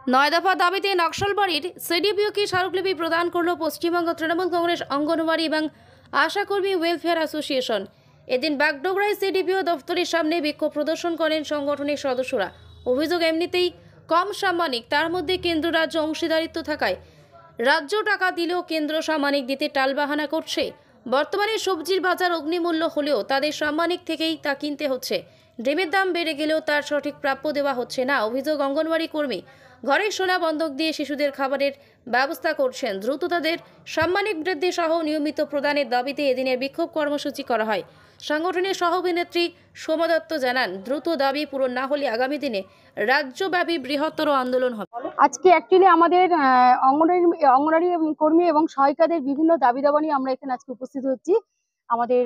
নয় দফা দাবিতে নকশালবাড়ির সিডিপিওকে স্মারকলিপি প্রদান করল পশ্চিমবঙ্গ তৃণমূল কংগ্রেস অঙ্গনওয়াড়ি এবং আশাকর্মী ওয়েলফেয়ার অ্যাসোসিয়েশন। এদিন বাগডোগরায় সিডিপিও দফতরের সামনে বিক্ষোভ প্রদর্শন করেন সংগঠনের সদস্যরা। অভিযোগ এমনিতেই কম সাম্মানিক, তার মধ্যে কেন্দ্র রাজ্য অংশীদারিত্ব থাকায় রাজ্য টাকা দিলেও কেন্দ্র সাম্মানিক দিতে টালবাহানা করছে। বর্তমানে সবজির বাজার অগ্নিমূল্য হলেও তাদের সাম্মানিক থেকেই তা কিনতে হচ্ছে। ডিমের দাম বেড়ে গেলেও তার সঠিক প্রাপ্য দেওয়া হচ্ছে না। অভিযোগ অঙ্গনওয়াড়ি কর্মী ঘরের সোনা বন্ধক দিয়ে শিশুদের খাবারের ব্যবস্থা করছেন। দ্রুত তাদের সাম্মানিক বৃদ্ধি সহ নিয়মিত প্রদানের দাবিতে এদিনের বিক্ষোভ কর্মসূচি করা হয়। সংগঠনের সহ-অভিনেত্রী সোমা দত্ত জানান, দ্রুত দাবি পূরণ না হলে আগামী দিনে রাজ্যব্যাপী বৃহত্তর আন্দোলন হবে। আজকে অ্যাকচুয়ালি আমাদের অঙ্গনওয়াড়ি কর্মী এবং সহায়িকাদের বিভিন্ন দাবি দাবা নিয়ে আমরা এখানে আজকে উপস্থিত হচ্ছি। আমাদের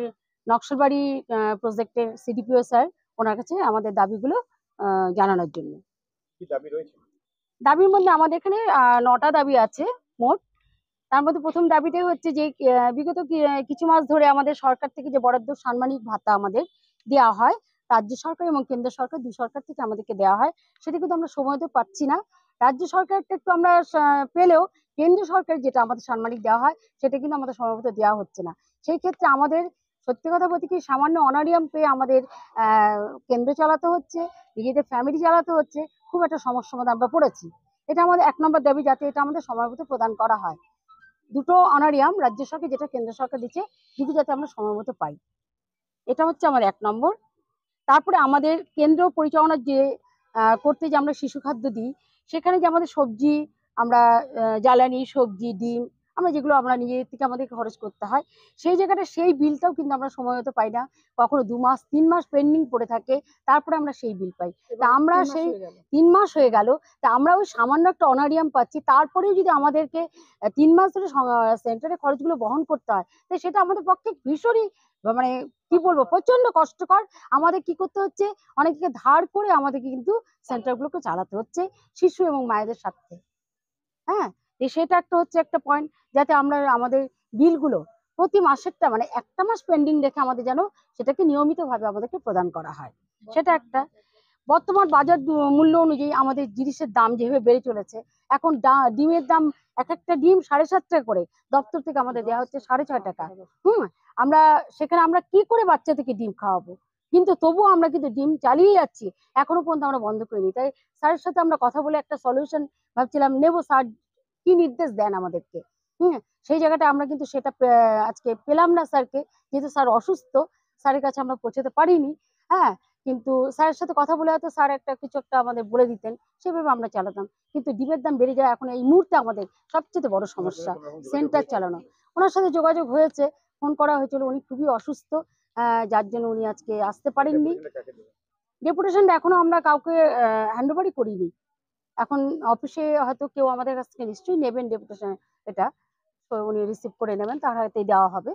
নকশালবাড়ি প্রজেক্টের সিডিপিও স্যার ওনার কাছে আমাদের দাবিগুলো জানানোর জন্য। কি দাবি রয়েছে? দাবির মধ্যে আমাদের এখানে 9টা দাবি আছে মোট। তার মধ্যে প্রথম দাবিটাই হচ্ছে যে বিগত কিছু মাস ধরে আমাদের সরকার থেকে যে বরাদ্দ সাম্মানিক ভাতা আমাদের দেওয়া হয়, রাজ্য সরকার এবং কেন্দ্র সরকার দুই সরকার থেকে আমাদেরকে দেওয়া হয়, সেটা কিন্তু আমরা সময়তে পাচ্ছি না। রাজ্য সরকারটা একটু আমরা পেলেও কেন্দ্র সরকার যেটা আমাদের সাম্মানিক দেওয়া হয় সেটা কিন্তু আমাদের সময়মতো দেওয়া হচ্ছে না। সেই ক্ষেত্রে আমাদের সত্যি কথা বলতে কি সামান্য অনারিয়াম পেয়ে আমাদের কেন্দ্র চালাতে হচ্ছে, নিজেদের ফ্যামিলি চালাতে হচ্ছে, খুব একটা সমস্যার মধ্যে আমরা পড়েছি। এটা আমাদের 1 নম্বর দাবি, যাতে এটা আমাদের সময়মতো প্রদান করা হয়। দুটো অনারিয়াম রাজ্য সরকার যেটা কেন্দ্র সরকার দিচ্ছে, দুটো যাতে আমরা সময় মতো পাই, এটা হচ্ছে আমার 1 নম্বর। তারপরে আমাদের কেন্দ্র পরিচালনার যে করতে যে আমরা শিশু খাদ্য দিই, সেখানে যে আমাদের সবজি, আমরা জ্বালানি সবজি, ডিম, আমরা যেগুলো আমরা নিজের থেকে আমাদের খরচ করতে হয়, সেই জায়গাটা সেই বিলটাও কিন্তু আমরা সময় মতো পাই না। কখনো 2 মাস 3 মাস পেন্ডিং পড়ে থাকে, তারপরে আমরা সেই বিল পাই। তা আমরা সেই 3 মাস হয়ে গেল, তা আমরা ওই সামান্য একটা অনারিয়াম পাচ্ছি, তারপরেও যদি আমাদেরকে 3 মাস ধরে সেন্টারে খরচগুলো বহন করতে হয়, তো সেটা আমাদের পক্ষে ভীষণই মানে কি বলবো, প্রচন্ড কষ্টকর। আমাদের কি করতে হচ্ছে, অনেকে ধার করে আমাদেরকে কিন্তু সেন্টারগুলোকে চালাতে হচ্ছে শিশু এবং মায়েদের সাথে। হ্যাঁ, সেটা একটা হচ্ছে একটা পয়েন্ট, যাতে আমরা আমাদের বিলগুলো প্রতি মাসেরটা মানে একটা মাস পেন্ডিং রেখে আমাদের যেন সেটাকে নিয়মিতভাবে আমাদেরকে প্রদান করা হয়, সেটা একটা। বর্তমান বাজার মূল্য অনুযায়ী আমাদের জিনিসের দাম যেভাবে বেড়ে চলেছে, এখন ডিমের দাম এক একটা ডিম 7.5 টাকা করে দপ্তর থেকে আমাদের দেওয়া হচ্ছে 6.5 টাকা। আমরা সেখানে আমরা কি করে বাচ্চাদেরকে ডিম খাওয়াবো? কিন্তু তবুও আমরা কিন্তু ডিম চালিয়ে যাচ্ছি, এখনো পর্যন্ত আমরা বন্ধ করিনি। তাই স্যারের সাথে আমরা কথা বলে একটা সলিউশন ভাবছিলাম নেবো, স্যার কি নির্দেশ দেন আমাদেরকে। সেই জায়গাটা আমরা কিন্তু সেটা আজকে পেলাম না স্যারকে, যেহেতু স্যার অসুস্থ, স্যারের কাছে আমরা পৌঁছতে পারিনি। হ্যাঁ, কিন্তু স্যারের সাথে কথা বলে হয়তো স্যার একটা কিছু একটা আমাদের বলে দিতেন, সেভাবে আমরা চালাতাম। কিন্তু ডিমের দাম বেড়ে যায় এখন এই মুহূর্তে আমাদের সবচেয়ে বড় সমস্যা সেন্টার চালানো। ওনার সাথে যোগাযোগ হয়েছে, ফোন করা হয়েছিল, উনি খুবই অসুস্থ, যার জন্য উনি আজকে আসতে পারেননি। ডেপুটেশনটা এখনো আমরা কাউকে হ্যান্ডওভারই করিনি। এখন অফিসে হয়তো কেউ আমাদের কাছ থেকে নিশ্চয়ই নেবেন ডেপুটেশন, এটা তো উনি রিসিভ করে নেবেন, তার হয়তো দেওয়া হবে।